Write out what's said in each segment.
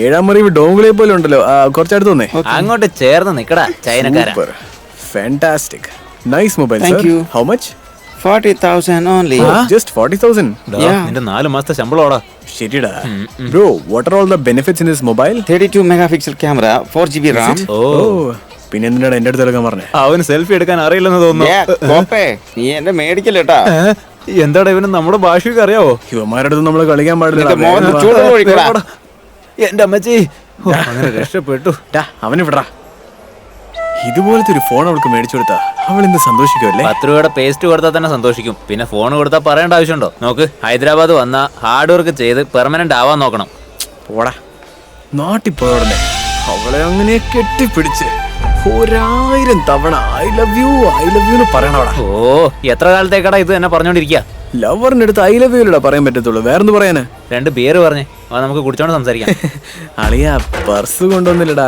ഏഴാം മറിവ് ഡോങ്കുളെ പോലെ ഉണ്ടല്ലോ. കുറച്ചടുത്ത് വന്നേ. അങ്ങോട്ട് ചേർന്ന് നിക്കടാ ചൈനക്കാരാ. Fantastic. Nice mobile Thank sir. you. How much? 40,000 only. Just 40,000. നിന്റെ 4 മാസത്തെ ശമ്പളോടാ. ശരിടാ. Bro, what are all the benefits in this mobile? 32 megapixel camera, 4GB RAM. പിന്നെ എന്തിനാണ് എന്റെ അടുത്ത് എടുക്കാൻ പറഞ്ഞേ? അവന് സെൽഫി എടുക്കാൻ അറിയില്ലെന്ന് കോപ്പേ, നീ എന്നെ മേടിക്കല്ലേട്ടാ. എന്താടാ ഇവന് നമ്മുടെ ഭാഷയൊക്കെ അറിയാവോ? യുവമാരുടെ അടുത്ത് നമ്മള് കളിക്കാൻ നിന്റെ മോന് ചൂട് ഒഴിക്കടാ. പാടില്ല. എന്റെ അമ്മച്ചി അങ്ങനെ രക്ഷപ്പെട്ടു. അവന് വിടറാ. ഇതുപോലത്തെ ഒരു ഫോൺ അവൾക്ക് മേടിച്ചു കൊടുത്താ അവൾ എന്ത് സന്തോഷിക്കുമല്ലേ? 10 രൂപയുടെ പേസ്റ്റ് കൊടുത്താൽ തന്നെ സന്തോഷിക്കും. പിന്നെ ഫോൺ കൊടുത്താൽ പറയേണ്ട ആവശ്യമുണ്ടോ? നോക്ക്, ഹൈദരാബാദ് വന്ന ഹാർഡ് വർക്ക് ചെയ്ത് പെർമനന്റ് ആവാൻ നോക്കണം. പോടാ. നാട്ടിൽ പോയോടനെ അവളെ അങ്ങനെ കെട്ടിപ്പിടിച്ച് 1000 തവണ ഐ ലവ് യു എന്ന് പറയണവടാ. ഓ, എത്ര കാലത്തേക്കടാ ഇത് തന്നെ പറഞ്ഞോണ്ടിരിക്കുക? ലവറിന്റെ അടുത്ത് ഐ ലവ് യുടാ പറയാൻ പറ്റത്തുള്ളൂ. വേറെന്ത് പറയാന്? 2 ബിയർ പറഞ്ഞേ, നമുക്ക് കുടിച്ചോണ്ട് സംസാരിക്കാം. അളിയാ, പേഴ്സ് കൊണ്ടുവന്നില്ലടാ.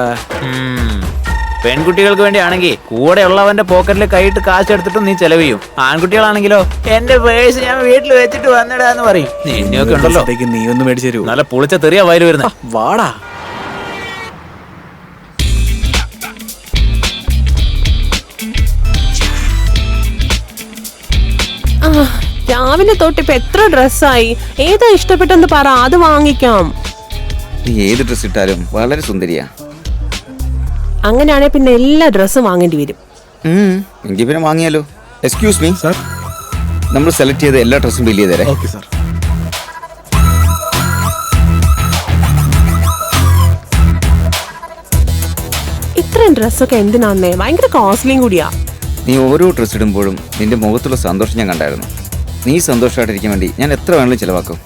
പെൺകുട്ടികൾക്ക് വേണ്ടിയാണെങ്കിൽ കൂടെ ഉള്ളവന്റെ പോക്കറ്റിൽ കൈയിട്ട് കാശ് എടുത്തിട്ടും നീ ചെലവ് ചെയ്യും. ആൺകുട്ടികളാണെങ്കിലോ എന്റെ പേഴ്സ് ഞാൻ വീട്ടിൽ വെച്ചിട്ട് വന്നിടാന്ന് പറയും. നിന്നെയൊക്കെ ഉണ്ടല്ലോ, നീ ഒന്ന് മേടിച്ചു തരൂ. നല്ല പുളിച്ച തെറിയാ വയല് വരുന്നത്. വാടാ. രാവിലെ തൊട്ടിപ്പോ എത്ര ഡ്രസ്സായി. ഏതാ ഇഷ്ടപ്പെട്ടെന്ന് പറ, അത് വാങ്ങിക്കാം. നീ ഏത് ഡ്രസ് ഇട്ടാലും വളരെ സുന്ദരിയാ. അങ്ങനെയാണെ പിന്നെ എല്ലാ ഡ്രസ്സും വാങ്ങേണ്ടി വരും. എങ്കിൽ പിന്നെ വാങ്ങിയാലോ. എക്സ്ക്യൂസ് മീ സാർ, നമ്മൾ സെലക്ട് ചെയ്ത എല്ലാ ഡ്രസ്സും ബില്ല് ചെയ്തേരെ. Okay sir. ഇത്രയും ഡ്രസ്സൊക്കെ എന്തിനാന്നേ? ഭയങ്കര കോസ്റ്റ്ലിയും കൂടിയാ. നീ ഓരോ ഡ്രസ് ഇടുമ്പോഴും നിന്റെ മുഖത്തുള്ള സന്തോഷം ഞാൻ കണ്ടായിരുന്നു. നീ സന്തോഷമായിട്ടിരിക്കാൻ വേണ്ടി ഞാൻ എത്ര വേണമെങ്കിലും ചിലവാക്കും.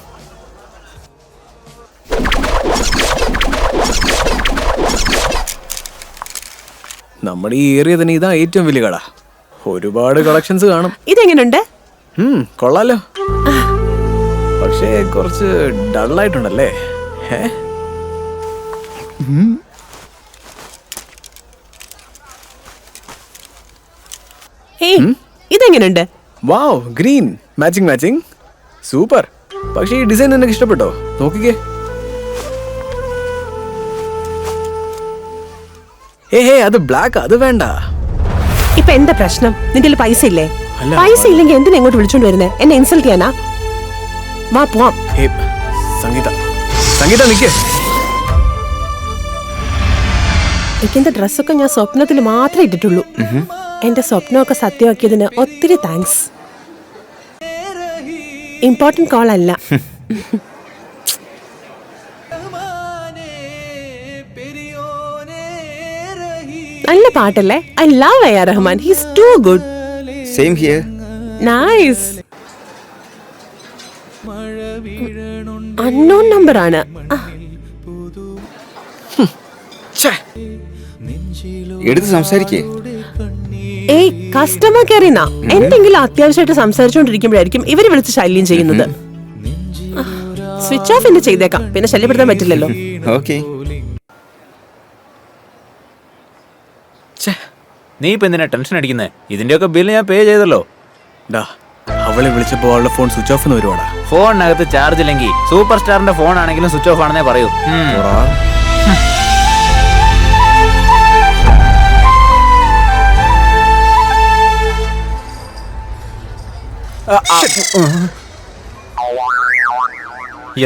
നമ്മുടെ ഈ ഏരിയ തന്നെ ഇതാ ഏറ്റവും വലിയ കട. ഒരുപാട് കളക്ഷൻസ് കാണും. ഇതെങ്ങനുണ്ട്? കൊള്ളാലോ. പക്ഷേ കുറച്ച് ഡള്ളായിട്ടുണ്ടല്ലേ? ഇതെങ്ങനുണ്ട്? വാവ്, ഗ്രീൻ മാച്ചിങ് സൂപ്പർ. പക്ഷേ ഈ ഡിസൈൻ നിനക്ക് ഇഷ്ടപ്പെട്ടോ? നോക്കിക്കേ. അത് ബ്ലാക്ക്, അത് വേണ്ട. ഇപ്പൊ എന്താ പ്രശ്നം? നിന്റെ പൈസ ഇല്ലേ? പൈസ ഇല്ലെങ്കിൽ എന്തിനാ ഇങ്ങോട്ട് വിളിച്ചോണ്ട് വരുന്നേ? എന്നെ ഇൻസൾട്ട് ചെയ്യാനാ? വാ പോവാം. സംഗീത നിക്ക്. ഇരിക്കുന്ന ഡ്രസ്സൊക്കെ ഞാൻ സ്വപ്നത്തിൽ മാത്രമേ ഇട്ടിട്ടുള്ളൂ. എന്റെ സ്വപ്നമൊക്കെ സത്യമാക്കിയതിന് ഒത്തിരി താങ്ക്സ്. ഇമ്പോർട്ടന്റ് കോൾ അല്ല. നല്ല പാട്ടല്ലേ? I love A R Rahman. He's too good. Same here. Nice. Unknown number ആണ്. എടുത്ത് സംസാരിക്കേ. ഏയ്, കസ്റ്റമർ കെയറിനാ. എന്തെങ്കിലും അത്യാവശ്യമായിട്ട് സംസാരിച്ചോണ്ടിരിക്കുമ്പോഴായിരിക്കും ഇവര് വിളിച്ച് ശല്യം ചെയ്യുന്നത്. സ്വിച്ച് ഓഫ് എന്നെ ചെയ്തേക്കാം, പിന്നെ ശല്യപ്പെടുത്താൻ പറ്റില്ലല്ലോ. ഓക്കെ. നീ ഇപ്പൊ എന്തിനാ ടെൻഷൻ അടിക്കുന്നേ? ഇതിന്റെയൊക്കെ ബില്ല് ഞാൻ പേ ചെയ്തല്ലോ. അവളെ വിളിച്ചപ്പോ അവളുടെ ഫോൺ സ്വിച്ച് ഓഫ് എന്ന് വരുവാടാ. ഫോണിനകത്ത് ചാർജ് ഇല്ലെങ്കിൽ സൂപ്പർ സ്റ്റാറിന്റെ ഫോൺ ആണെങ്കിലും സ്വിച്ച് ഓഫ് ആണെന്നേ പറയൂ.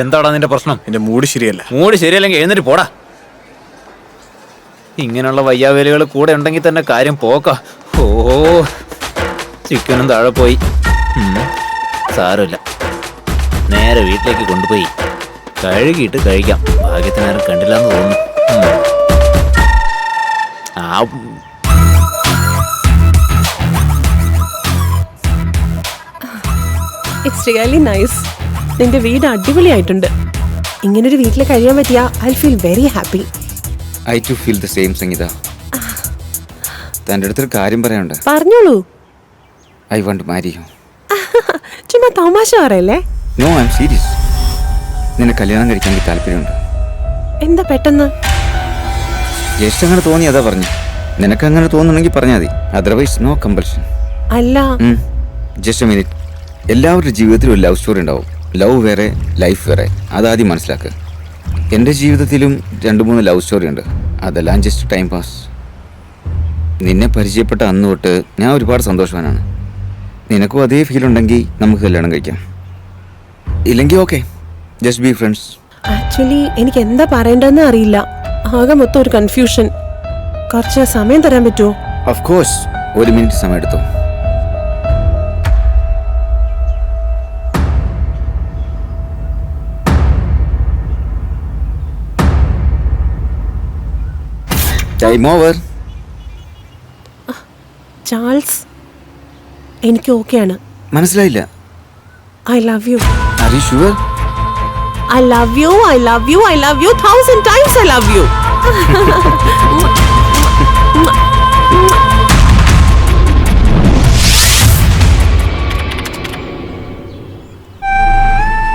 എന്താടാ നിന്റെ പ്രശ്നം? എന്റെ മൂഡ് ശരിയല്ല. മൂഡ് ശരിയല്ലെങ്കിൽ എഴുന്നേറ്റ് പോടാ. ഇങ്ങനെയുള്ള വയ്യാവേലുകൾ കൂടെ ഉണ്ടെങ്കിൽ തന്നെ കാര്യം പോക്കാ. ഓ, ചിക്കനും താഴെ പോയി. സാരമില്ല, നേരെ വീട്ടിലേക്ക് കൊണ്ടുപോയി കഴുകിയിട്ട് കഴിക്കാം. ഭാഗ്യത്തിനാരും കണ്ടില്ലെന്ന് തോന്നുന്നു. It's really nice. നിന്റെ വീട് അടിപൊളിയായിട്ടുണ്ട്. ഇങ്ങനൊരു വീട്ടിൽ കഴിയാൻ പറ്റിയ I feel very happy. I too feel the same Sangeetha. തൻ്റെ അടുത്തൊരു കാര്യം പറയാനുണ്ട്. പറഞ്ഞോളൂ. I want to marry you. ചുമ്മാ തമാശ പറയല്ലേ? No, I am serious. നിന്നെ കല്യാണം കഴിക്കാൻ എനിക്ക് താല്പര്യമുണ്ട്. എന്താ പെട്ടെന്ന്? ജസ്റ്റ് അങ്ങനെ തോന്നി, അതാ പറഞ്ഞു. നിനക്ക് അങ്ങനെ തോന്നുന്നെങ്കിൽ പറഞ്ഞാൽ മതി. Otherwise no compulsion. അല്ല, ജസ്റ്റ് എ മിനിറ്റ്. എല്ലാവരുടെ ജീവിതത്തിലും ഒരു ലവ് സ്റ്റോറി ഉണ്ടാവും. ലവ് വേറെ, ലൈഫ് വേറെ. അതാദ്യം മനസ്സിലാക്കുക. എൻ്റെ ജീവിതത്തിലും 2-3 ലവ് സ്റ്റോറി ഉണ്ട്. അതെല്ലാം ജസ്റ്റ് ടൈം പാസ്. നിന്നെ പരിചയപ്പെട്ട അന്ന് തൊട്ട് ഞാൻ ഒരുപാട് സന്തോഷവാനാണ്. നിനക്കും അതേ ഫീൽ ഉണ്ടെങ്കിൽ നമുക്ക് കല്യാണം കഴിക്കാം. ഇല്ലെങ്കിൽ okay, just be friends. Actually എനിക്ക് എന്താ പറയേണ്ടതെന്ന് അറിയില്ല. ആകെ മൊത്തം ഒരു കൺഫ്യൂഷൻ. കുറച്ച് സമയം തരാൻ പറ്റുമോ? ഓഫ് കോഴ്സ്, 1 മിനിറ്റ് സമയം എടുത്തോ. Time over. ചാൾസ്, എനിക്ക് ഓക്കെയാണ്. മനസ്സിലായില്ല. I love you. Are you sure? I love you, I love you, I love you 1,000 times I love you.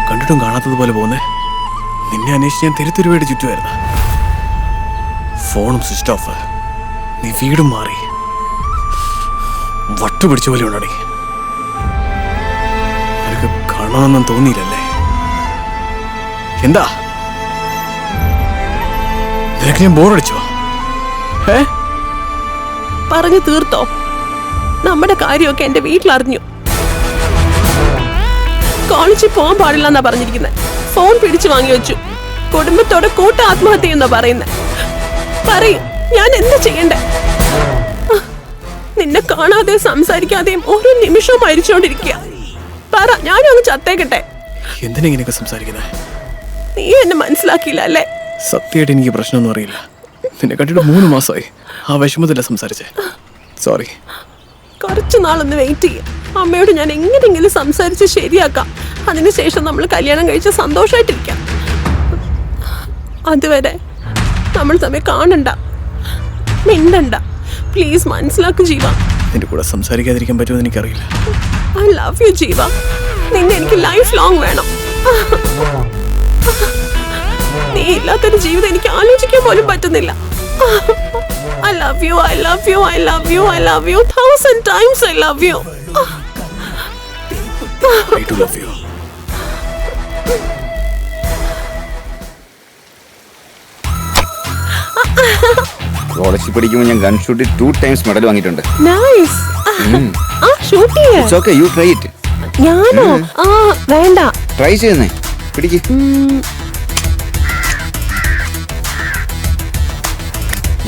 കണ്ടിട്ടും കാണാത്തതുപോലെ പോന്നേ. നിന്നെ അന്വേഷിച്ച് ഞാൻ തെരുത്തുരുവേട് ചുറ്റുമായിരുന്നു. ഫോണും സ്വിച്ച് ഓഫ്. നീ വീടും മാറി. വട്ടു പിടിച്ച പോലെ ഉണ്ടടി. നിനക്ക് കാണണമെന്നും തോന്നിയില്ലല്ലേ? എന്താ നിനക്ക് ഞാൻ ബോറടിച്ചോ? പറഞ്ഞു തീർത്തോ? നമ്മുടെ കാര്യമൊക്കെ എന്റെ വീട്ടിലറിഞ്ഞു. കോളേജിൽ പോകാൻ പാടില്ലെന്നാ പറഞ്ഞിരിക്കുന്നത്. ഫോൺ പിടിച്ചു വാങ്ങി വെച്ചു. കുടുംബത്തോടെ കൂട്ട ആത്മഹത്യ എന്നാ പറയുന്നത്. പറയും, ഞാൻ എന്താ ചെയ്യണ്ടേ? നിന്നെ കാണാതെയും സംസാരിക്കാതെയും ഓരോ നിമിഷവും മരിച്ചോണ്ടിരിക്കുക. പറ, ഞാനും അങ്ങ് ചത്തേക്കട്ടെ. എന്തിനാ ഇങ്ങനെയൊക്കെ സംസാരിക്കുന്നത്? നീ എന്നെ മനസ്സിലാക്കിയില്ല അല്ലേ? സത്യമായിട്ട് എനിക്ക് പ്രശ്നമൊന്നും അറിയില്ല. നിന്നെ കണ്ടിട്ട് 3 മാസമായി. ആ വിഷമത്തില്ല സംസാരിച്ചേ. സോറി. കുറച്ചു നാളൊന്ന് വെയിറ്റ് ചെയ്യും. അമ്മയോട് ഞാൻ എങ്ങനെയെങ്കിലും സംസാരിച്ച് ശരിയാക്കാം. അതിനുശേഷം നമ്മൾ കല്യാണം കഴിച്ച് സന്തോഷമായിട്ടിരിക്കാം. അതുവരെ നമ്മൾ തമ്മിൽ കാണണ്ട, മിണ്ടണ്ട. പ്ലീസ് മനസ്സിലാക്കു ജീവ. നിന്റെ കൂടെ സംസാരിക്കാതിരിക്കാൻ പറ്റുമെന്ന് എനിക്കറിയില്ല. ഐ ലവ് യു ജീവ. നിന്നെ എനിക്ക് ലൈഫ് ലോങ് വേണം. നീ ഇല്ലാത്തൊരു ജീവിതം എനിക്ക് ആലോചിക്കാൻ പോലും പറ്റുന്നില്ല. I love you, I love you, I love you, I love you 1,000 times I love you. I do love you. കോളേജിൽ പഠിക്കുമ്പോൾ ഞാൻ ഗൺ ഷൂട്ടിൽ 2 times മെഡൽ വാങ്ങിയിട്ടുണ്ട്. Nice. ഷൂട്ട് ചെയ്യാ. It's okay, you try it. ഞാനോ? വേണ്ട. ട്രൈ ചെയ്യുന്നേ. പിടിക്ക്.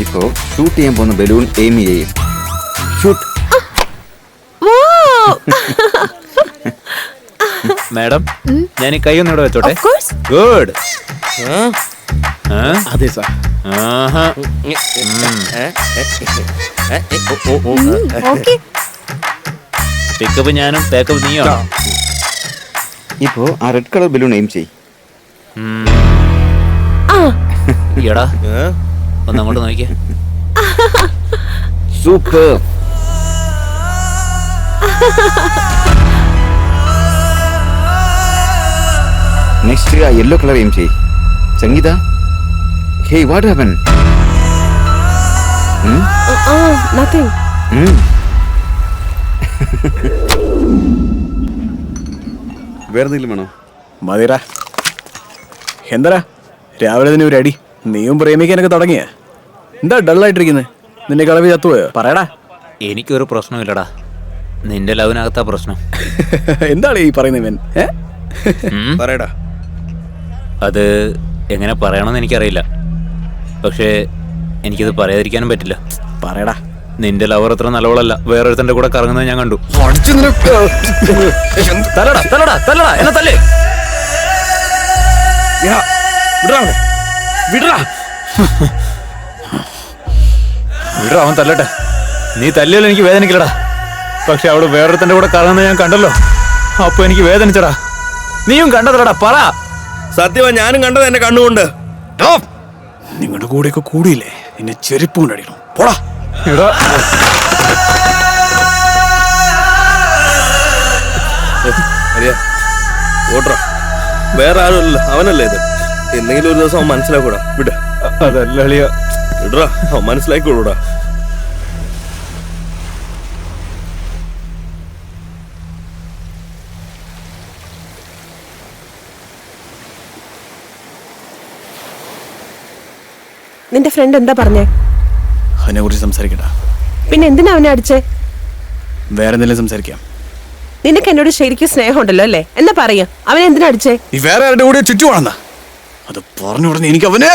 ഇപ്പോ ഷൂട്ട് ചെയ്യാൻ പോകുന്ന ബലൂൺ എയിം ചെയ്യും. ഷൂട്ട്. മാഡം, ഞാൻ ഈ കൈ ഒന്ന് ഇവിടെ വെച്ചോട്ടെ. Of course. ഗുഡ്. അതെ സാർ. Okay. പിക്കപ്പ് ഞാനും പാക്കപ്പ് നീയോ? ഇപ്പോ ആ റെഡ് കളർ ബലൂൺ എയിം ചെയ്. എടാ, ഒന്ന് അങ്ങോട്ട് നോക്കിയേ. സൂപ്പർ. നെക്സ്റ്റ് ആ യെല്ലോ കളർ എയിം ചെയ്. സംഗീത, ഹേയ് വാട്ട് ഹാപ്പൻ? Nothing. വേറെ എന്തെങ്കിലും വേണോ? മതിരാ. എന്താ രാവിലെ തന്നെ ഒരു അടി? നീയും പ്രേമിക്കാനൊക്കെ തുടങ്ങിയ? എന്താ ഡള്ളായിട്ടിരിക്കുന്നത്? നിന്റെ കളവി ചത്തുപോയോ? പറയടാ. എനിക്കൊരു പ്രശ്നമില്ലടാ, നിന്റെ ലവിനകത്താ പ്രശ്നം. എന്താണ് ഈ പറയുന്നത് ഇവൻ? പറയടാ. അത് എങ്ങനെ പറയണമെന്ന് എനിക്കറിയില്ല. പക്ഷേ എനിക്കത് പറയാതിരിക്കാനും പറ്റില്ല. പറയടാ. നിന്റെ ലവർ അത്ര നല്ലവളല്ല. വേറൊരുത്തന്റെ കൂടെ കറങ്ങുന്നത് ഞാൻ കണ്ടു. തല്ലടാ തല്ലടാ തല്ലടാ, എന്നെ തല്ലേ. വിടറാ, അവൻ തല്ലട്ടെ. നീ തല്ലിയാലും എനിക്ക് വേദനിക്കില്ലടാ. പക്ഷെ അവള് വേറൊരുത്തന്റെ കൂടെ കറങ്ങുന്നത് ഞാൻ കണ്ടല്ലോ. അപ്പൊ എനിക്ക് വേദനിച്ചടാ. നീയും കണ്ടതല്ലടാ, പറ. സത്യമാ, ഞാനും കണ്ടത് എന്നെ കണ്ണുകൊണ്ട്. നിങ്ങളുടെ കൂടെയൊക്കെ കൂടിയില്ലേ, നിന്നെ ചെരുപ്പ് കൊണ്ടടിക്കണം. പോടാ. ഓട്രാ, വേറെ ആരുമല്ല, അവനല്ലേ ഇത്. എന്തെങ്കിലും ഒരു ദിവസം അവൻ മനസ്സിലാക്കൂടാ. വിട്. അതല്ല അളിയ. വിടറാ, അവൻ മനസ്സിലാക്കിക്കോളൂടാ. നിന്റെ ഫ്രണ്ട് എന്താ പറഞ്ഞേ? അതിനെ കുറിച്ച് സംസാരിക്കണ്ട. പിന്നെ എന്തിനാ അവനെ അടിച്ചേ? വേറെ എന്തെങ്കിലും സംസാരിക്കാം. നിനക്ക് എന്നോട് ശരിക്കും സ്നേഹമുണ്ടല്ലോ അല്ലേ? എന്നാ പറയാ, അവനെ എന്തിനാ അടിച്ചേ? നീ വേറെ ആരുടെ കൂടെ ചുറ്റുവാണെന്നാ? അത് പറഞ്ഞു ഉടനെ എനിക്ക് അവനെ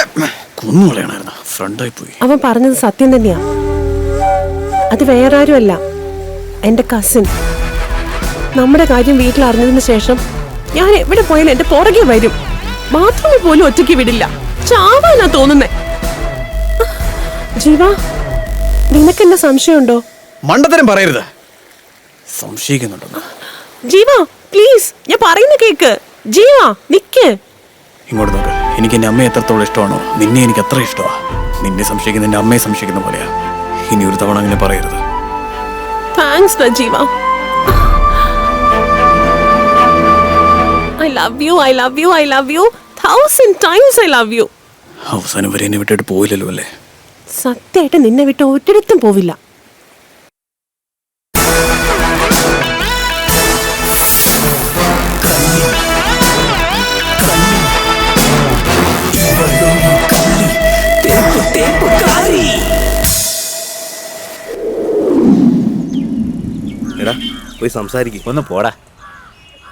കൊന്നു കളയണായിരുന്നു. ഫ്രണ്ടായി പോയി. അവൻ പറഞ്ഞത് സത്യം തന്നെയാ. അത് വേറെ ആരുമല്ല, എന്റെ കസിൻ. നമ്മുടെ കാര്യം വീട്ടിൽ അറിഞ്ഞതിന് ശേഷം ഞാൻ എവിടെ പോയാലും എന്റെ പുറകെ വരും. ബാത്റൂമിൽ പോലും ഒറ്റയ്ക്ക് വിടില്ല. ചാവാനാ തോന്നുന്നേ. ജീവ, നിനക്കെന്നെ സംശയമുണ്ടോ? മണ്ടത്തരം പറയരുത്. സംശയിക്കുന്നുണ്ടെന്ന്. ജീവ പ്ലീസ്, ഞാൻ പറയുന്ന കേക്ക്. ജീവ നിക്ക്. ഇങ്ങോട്ട് നോക്ക്. എനിക്ക് എന്റെ അമ്മയെ എത്രത്തോളം ഇഷ്ടമാണോ നിന്നെ എനിക്ക് അത്ര ഇഷ്ടമാ. നിന്നെ സംശയിക്കുന്ന എന്റെ അമ്മയെ സംശയിക്കുന്ന പോലെയാ. ഇനി ഒരു തവണ അങ്ങനെ പറയരുത്. താങ്ക്സ് ജീവ. I love you, I love you, I love you. 1000 times I love you. അവസാനം വരെ എന്നെ വിട്ടിട്ട് പോയില്ലല്ലോ അല്ലേ? സത്യമായിട്ട് നിന്നെ വിട്ട് ഒരിടത്തും പോവില്ല. എടാ പോയി സംസാരിക്കും. ഒന്ന് പോടാ.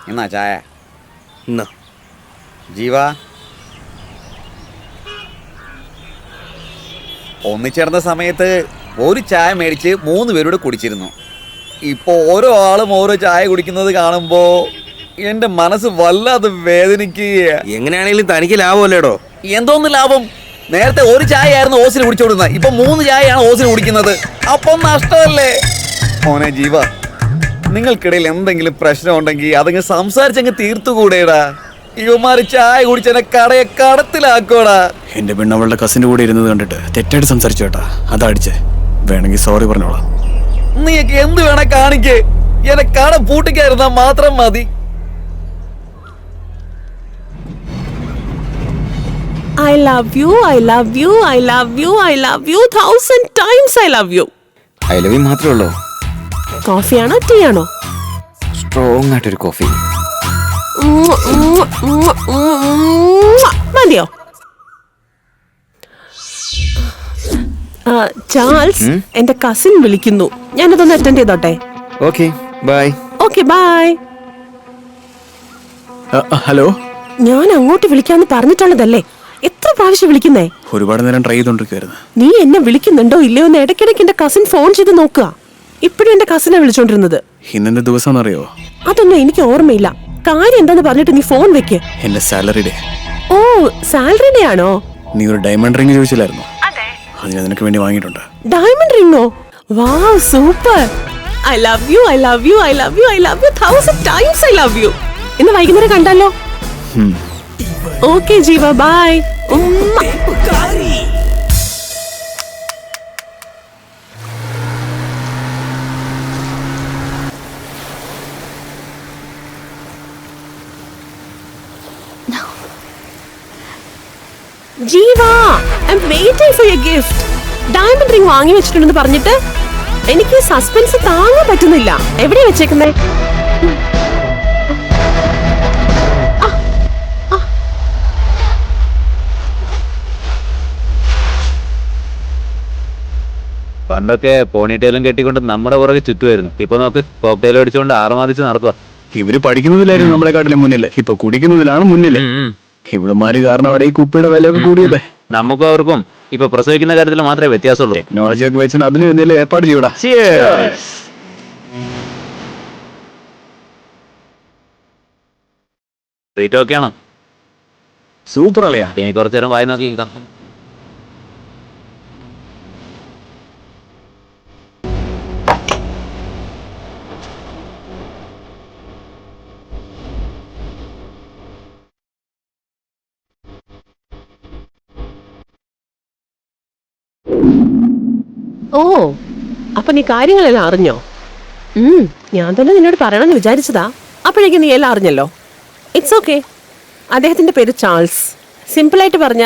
എന്നാ ചായ? എന്നാ ജീവ, ഒന്നിച്ചേർന്ന സമയത്ത് ഒരു ചായ മേടിച്ച് 3 പേരോട് കുടിച്ചിരുന്നു. ഇപ്പോൾ ഓരോ ആളും ഓരോ ചായ കുടിക്കുന്നത് കാണുമ്പോൾ എൻ്റെ മനസ്സ് വല്ലാതെ വേദനിക്കുക. എങ്ങനെയാണെങ്കിലും തനിക്ക് ലാഭമല്ലേടോ? എന്തോന്ന് ലാഭം? നേരത്തെ ഒരു ചായ ആയിരുന്നു ഓസിന് കുടിച്ചോടുന്നത്, ഇപ്പൊ 3 ചായയാണ് ഓസിന് കുടിക്കുന്നത്. അപ്പം നഷ്ടമല്ലേ? മോനെ ജീവ, നിങ്ങൾക്കിടയിൽ എന്തെങ്കിലും പ്രശ്നം ഉണ്ടെങ്കിൽ അതങ്ങ് സംസാരിച്ചങ്ങ് തീർത്തുകൂടെടാ. ഇവന്മാര് ചായ കുടിച്ചെന്നെ കടയെ കടത്തിലാക്കോടാ. എന്റെ പെണ്ണവളുടെ കസിന്റെ കൂടെ ഇരുന്നത് കണ്ടിട്ട് തെറ്റായിട്ട് സംസാരിച്ചു കേട്ടാ. അതാ അടിച്ചേ. വേണമെങ്കിൽ സോറി പറഞ്ഞോളാം. നീയൊക്കെ എന്ത് വേണേ കാണിക്കേ, എന്നെ കട പൂട്ടിക്കായിരുന്നാ മാത്രം മതി. I love you, I love you, I love you, I love you. 1000 times I love you. I love you മാത്രമേ ഉള്ളൂ? കോഫിയാണോ ടീ ആണോ? സ്ട്രോങ് ആയിട്ടൊരു കോഫി മതിയോ? ചാൾസ്, എന്റെ കസിൻ വിളിക്കുന്നു. ഞാനതൊന്ന് അറ്റൻഡ് ചെയ്തോട്ടെ? Okay bye. Okay bye. Hello. ഞാൻ അങ്ങോട്ട് വിളിക്കാന്ന് പറഞ്ഞിട്ടുള്ളതല്ലേ? എത്ര പ്രാവശ്യം വിളിക്കുന്നേ? ഒരുപാട് നേരം ട്രൈ ചെയ്തോണ്ടിരിക്കുവായിരുന്നു. നീ എന്നെ വിളിക്കുന്നുണ്ടോ ഇല്ലയോ എന്ന് ഇടയ്ക്കിടയ്ക്ക് എന്റെ കസിൻ ഫോൺ ചെയ്ത് നോക്കുക. ഇപ്പോഴും എന്റെ കസിനെ വിളിച്ചോണ്ടിരുന്നത്. ഇന്നെന്ത് ദിവസം അറിയോ? അതൊന്നും എനിക്ക് ഓർമ്മയില്ല. കാര്യം എന്താന്ന് പറഞ്ഞിട്ട് നീ ഫോൺ വെക്ക്. എന്റെ സാലറി ഡേ. ഓ, സാലറി ഡേ ആണോ? നീ ഒരു ഡയമണ്ട് റിംഗ് ചോദിച്ചില്ലായിരുന്നു? അത് ഞാൻ നിനക്ക് വേണ്ടി വാങ്ങിയിട്ടുണ്ട്. Diamond Ringo? Wow, super. I love you, I love you, I love you, I love you 1000 times I love you. ഇന്ന് വൈകുന്നേരം കണ്ടാലോ? Okay Jeeva, bye. Jeeva, I am waiting for your gift. Diamond ring വാങ്ങി വെച്ചിട്ടുണ്ടെന്ന് പറഞ്ഞിട്ട് എനിക്ക് സസ്പെൻസ് താങ്ങാൻ പറ്റുന്നില്ല. എവിടെയാ വെച്ചേക്കുന്നേ? പണ്ടൊക്കെ പോണിറ്റേലും കെട്ടിക്കൊണ്ട് നമ്മുടെ പുറകെ ചുറ്റുമായിരുന്നു. ഇപ്പൊ നോക്ക്, കോക്ടെയിൽ അടിച്ചുകൊണ്ട് ആറുമാതിച്ച് നടക്കുക. ഇവര് പഠിക്കുന്നതിലായിരുന്നു നമ്മളെക്കാട്ടിലും മുന്നില്. ഇപ്പൊ കുടിക്കുന്നതിലാണ് മുന്നില്. ഇവിടെമാര് കാരണം അവിടെ ഈ കുപ്പിയുടെ വിലയൊക്കെ കൂടിയതേ. നമുക്കും അവർക്കും ഇപ്പൊ പ്രസവിക്കുന്ന കാര്യത്തിൽ മാത്രമേ വ്യത്യാസമുള്ളൂ. ടെക്നോളജി ഒക്കെ വെച്ചിട്ട് അതിന് എന്തെങ്കിലും ഏർപ്പാട് ചെയ്യൂടാ. റേറ്റ് ഓക്കെയാണോ? സൂപ്പർ അളിയാ. എനിക്ക് കുറച്ചു നേരം വായി നോക്കി കിട്ടാം. ഓ, അപ്പൊ നീ കാര്യങ്ങളെല്ലാം അറിഞ്ഞോ? ഞാൻ തന്നെ നിന്നോട് പറയണമെന്ന് വിചാരിച്ചതാ. അപ്പോഴേക്കും നീ എല്ലാം അറിഞ്ഞല്ലോ. It's okay. അദ്ദേഹത്തിന്റെ പേര് ചാൾസ്. സിമ്പിളായിട്ട് പറഞ്ഞ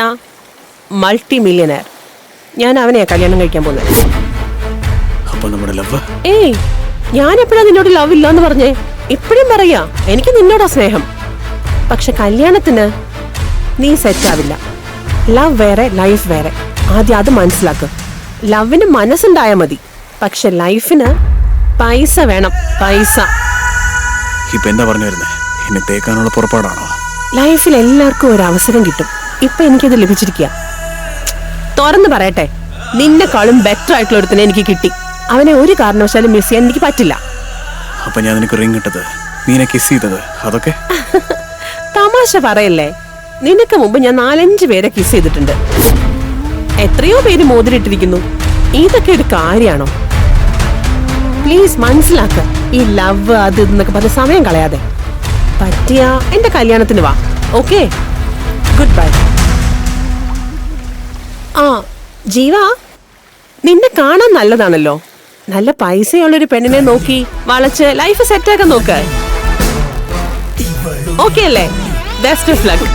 മൾട്ടി മില്യണയർ. ഞാൻ അവനെയാ കല്യാണം കഴിക്കാൻ പോകുന്നത്. അപ്പൊ നമ്മുടെ ലവ്? ഏയ്, ഞാൻ എപ്പോഴാ നിന്നോട് ലവ് ഇല്ലാന്ന് പറഞ്ഞേ? ഇപ്പോഴും പറയാ, എനിക്ക് നിന്നോടാ സ്നേഹം. പക്ഷെ കല്യാണത്തിന് നീ സെറ്റ് ആവില്ല. ലവ് വേറെ, ലൈഫ് വേറെ. ആദ്യം അത് മനസ്സിലാക്ക്. ലവിന് മനസ്സുണ്ടായാ മതി, പക്ഷെ ലൈഫിന് പൈസ വേണം, പൈസ. ഇപ്പൊ എന്താ പറഞ്ഞു വരുന്നേ? എന്നെ തേക്കാനുള്ള പുറപ്പാടാണോ? ലൈഫിൽ എല്ലാവർക്കും ഒരു അവസരം കിട്ടും. ഇപ്പൊ എനിക്കത് ലഭിച്ചിരിക്കുക. തുറന്നു പറയട്ടെ, നിന്നെക്കാളും ബെറ്റർ ആയിട്ടുള്ള ഒരുത്തിനെ എനിക്ക് കിട്ടി. അവനെ ഒരു കാരണവശാലും മിസ് ചെയ്യാൻ എനിക്ക് പറ്റില്ല. അപ്പൊ ഞാൻ നിനക്ക് റിങ് ഇട്ടത്, നീനെ കിസ് ചെയ്തത്, അതൊക്കെ തമാശ പറയല്ലേ. നിനക്ക് മുമ്പ് ഞാൻ 4-5 പേരെ കിസ് ചെയ്തിട്ടുണ്ട്. എത്രയോ പേര് മോതിരിട്ടിരിക്കുന്നു. ഇതൊക്കെ ഒരു കാര്യമാണോ? പ്ലീസ് മനസ്സിലാക്ക. ഈ ലവ് അത് എന്നൊക്കെ പറഞ്ഞ സമയം കളയാതെ. പറ്റിയ എന്റെ കല്യാണത്തിന് വാ. Okay, good bye. ആ ജീവ, നിന്നെ കാണാൻ നല്ലതാണല്ലോ. നല്ല പൈസയുള്ളൊരു പെണ്ണിനെ നോക്കി വളച്ച് ലൈഫ് സെറ്റാക്കാൻ നോക്ക്. ഓക്കെ അല്ലേ? Best of luck.